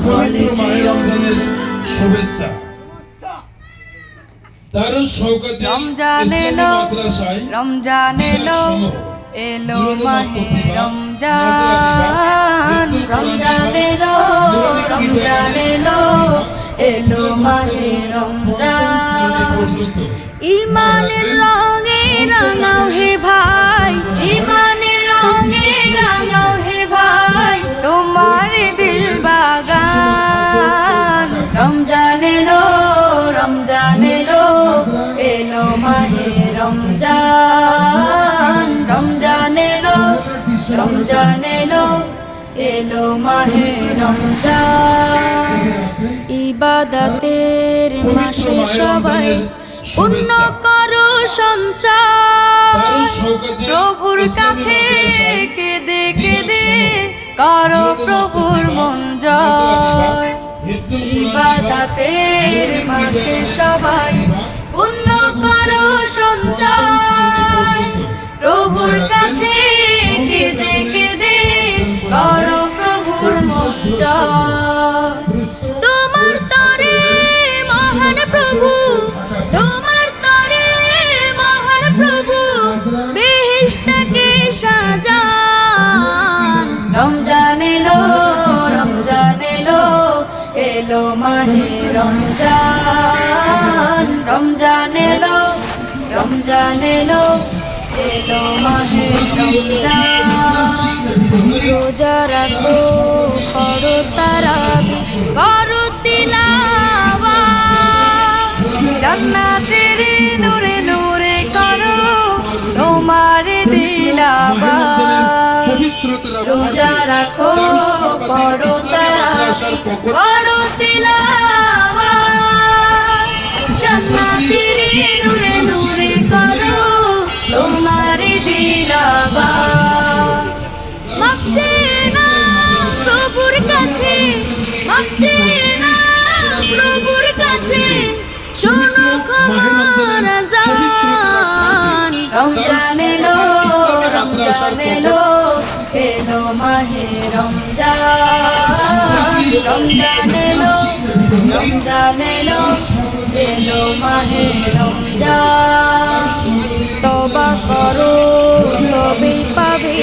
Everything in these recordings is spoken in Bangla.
ভালো যেও শুভেচ্ছা। দারুস শওকতে রমজান এলো, রমজান এলো, এলো মাহে রমজান। রমজান এলো, রমজান এলো, এলো মাহে রমজান। ইমানের রঙে রাঙাও হে ভাই, ইমানের রঙে রাঙাও হে ভাই, তোমার দিল বাগান। রমজান এলো, রমজান এলো, এলো মাহে রমজান। রমজান এলো, রমজান এলো, এলো মাহে রমজান। ইবাদতের মাসে সবাই পুণ্য করো সঞ্চয়, প্রভুর কাছে কেঁদে কেঁদে করো প্রভুর মন জয়। ইবাদতের মাসে সবাই পুণ্য করো সঞ্চয়, প্রভুর কাছে কেঁদে কেঁদে করো প্রভুর মন জয়। তোমার তরে মহান প্রভু, তোমার তরে মহান প্রভু, বেহেশতকে সাজান। রমজান এলো, রমজান এলো, এলো মাহে রমজান। রমজান এলো, রমজান এলো, এলো মাহে রমজান। রোজা রাখো, করো তারাবি, করো তিলাওয়াত, জান্নাতের নূরে নূরে করো তোমার দিলাবাত। রোজা রাখো, করো তারাবি, করো তিলাওয়াত, জান্নাতের নূরে নূরে করো তোমার দিলাবাত। মাফ চেয়ে নাও প্রভুর কাছে, মাফ চেয়ে নাও প্রভুর কাছে, শোনো ক্ষমার আযান। রমজান এলো, রমজান এলো, এলো মাহে রমজান। রমজান এলো, রমজান এলো, এলো মাহে রমজান। তওবা করো তবেই পাবে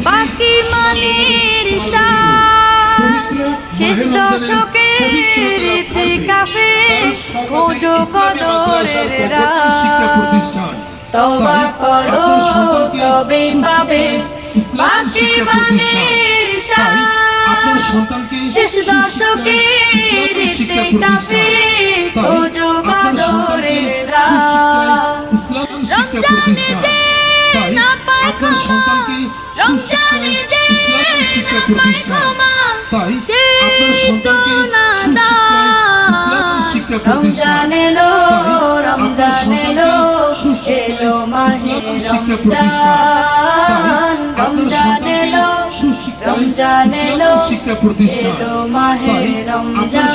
বাকি মানের শান। শেষ দশকের ইতিকাফে খোঁজো কদরের রাত। তওবা করো তবেই পাবে বাকি মানের শান। শেষ দশকের ইতিকাফে খোঁজো কদরের রাত। রমজানে যে না পায় ক্ষমা, রমজানে যে না পায় ক্ষমা, সে তো নাদান। রমজান এলো, রমজান এলো, এলো মাহে রমজান। রমজান এলো, রমজান এলো, এলো মাহে রমজান।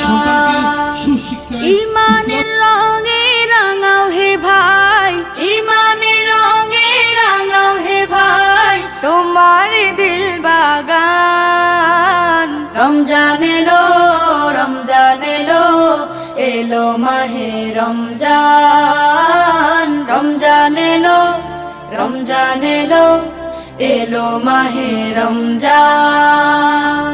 ইমানের রঙে রাঙাও হে ভাই, ইমানের রঙে রাঙাও হে ভাই, তোমার দিল বাগান। রমজান এলো, রমজান এলো, এলো মাহে রমজান। রমজান এলো, রমজান এলো, এলো মাহে রমজান।